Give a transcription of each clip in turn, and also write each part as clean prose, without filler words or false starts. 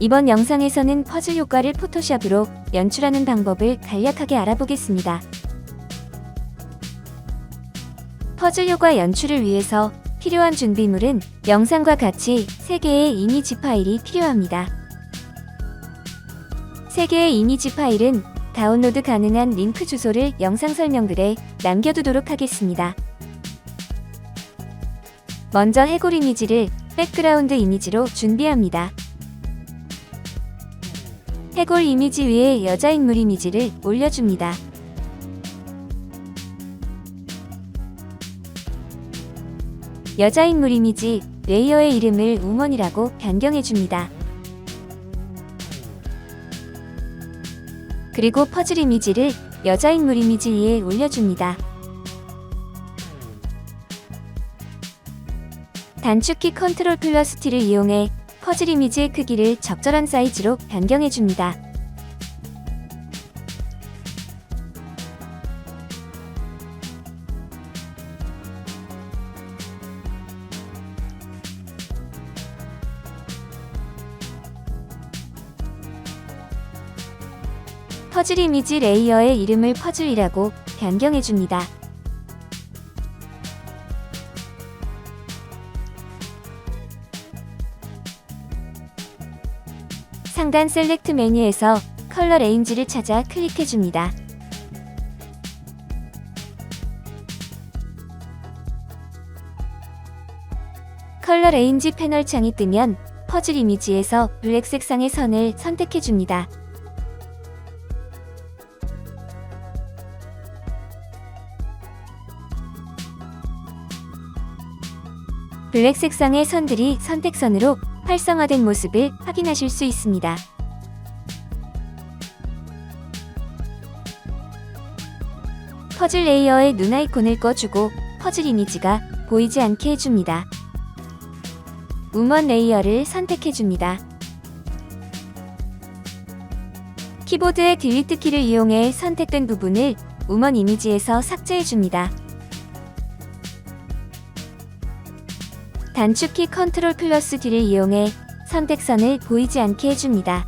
이번 영상에서는 퍼즐 효과를 포토샵으로 연출하는 방법을 간략하게 알아보겠습니다. 퍼즐 효과 연출을 위해서 필요한 준비물은 영상과 같이 3개의 이미지 파일이 필요합니다. 3개의 이미지 파일은 다운로드 가능한 링크 주소를 영상 설명글에 남겨두도록 하겠습니다. 먼저 해골 이미지를 백그라운드 이미지로 준비합니다. 해골 이미지 위에 여자 인물 이미지를 올려줍니다. 여자 인물 이미지 레이어의 이름을 우먼이라고 변경해줍니다. 그리고 퍼즐 이미지를 여자 인물 이미지 위에 올려줍니다. 단축키 컨트롤 플러스 T를 이용해 퍼즐 이미지의 크기를 적절한 사이즈로 변경해줍니다. 퍼즐 이미지 레이어의 이름을 퍼즐이라고 변경해줍니다. 상단 셀렉트 메뉴에서 컬러 레인지를 찾아 클릭해줍니다. 컬러 레인지 패널 창이 뜨면 퍼즐 이미지에서 블랙 색상의 선을 선택해줍니다. 블랙 색상의 선들이 선택선으로 활성화된 모습을 확인하실 수 있습니다. 퍼즐 레이어의 눈 아이콘을 꺼주고 퍼즐 이미지가 보이지 않게 해줍니다. 우먼 레이어를 선택해줍니다. 키보드의 딜리트 키를 이용해 선택된 부분을 우먼 이미지에서 삭제해줍니다. 단축키 컨트롤 플러스 D를 이용해 선택선을 보이지 않게 해줍니다.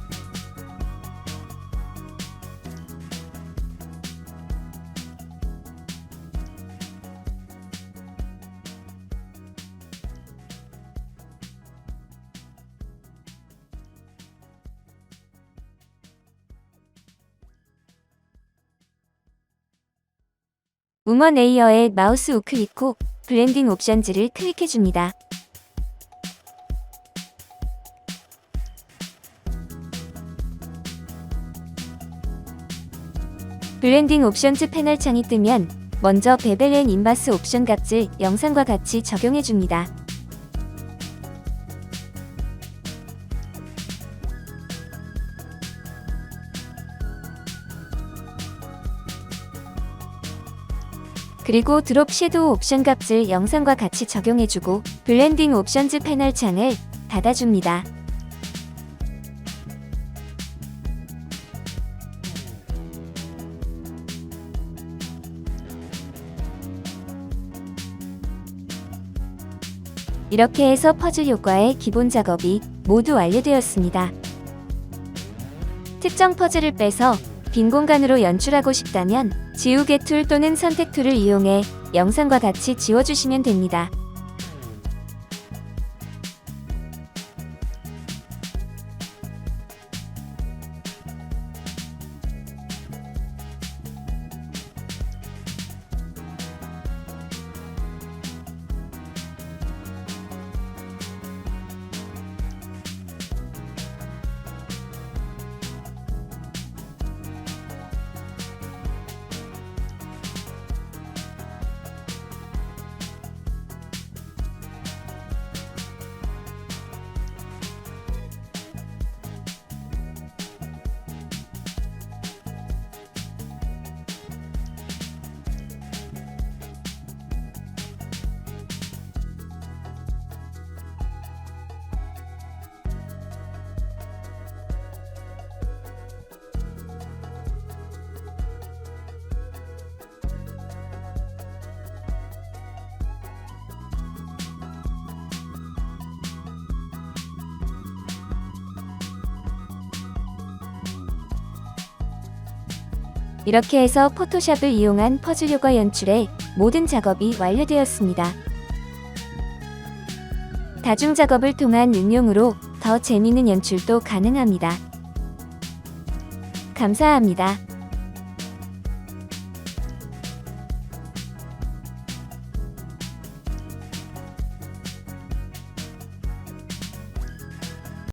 우먼 레이어의 마우스 우클릭 후 블렌딩 옵션즈를 클릭해줍니다. 블렌딩 옵션즈 패널 창이 뜨면 먼저 베벨 앤 인바스 옵션 값을 영상과 같이 적용해줍니다. 그리고 드롭 섀도우 옵션 값을 영상과 같이 적용해주고 블렌딩 옵션즈 패널 창을 닫아줍니다. 이렇게 해서 퍼즐 효과의 기본 작업이 모두 완료되었습니다. 특정 퍼즐을 빼서 빈 공간으로 연출하고 싶다면 지우개 툴 또는 선택 툴을 이용해 영상과 같이 지워주시면 됩니다. 이렇게 해서 포토샵을 이용한 퍼즐 효과 연출에 모든 작업이 완료되었습니다. 다중 작업을 통한 응용으로 더 재미있는 연출도 가능합니다. 감사합니다.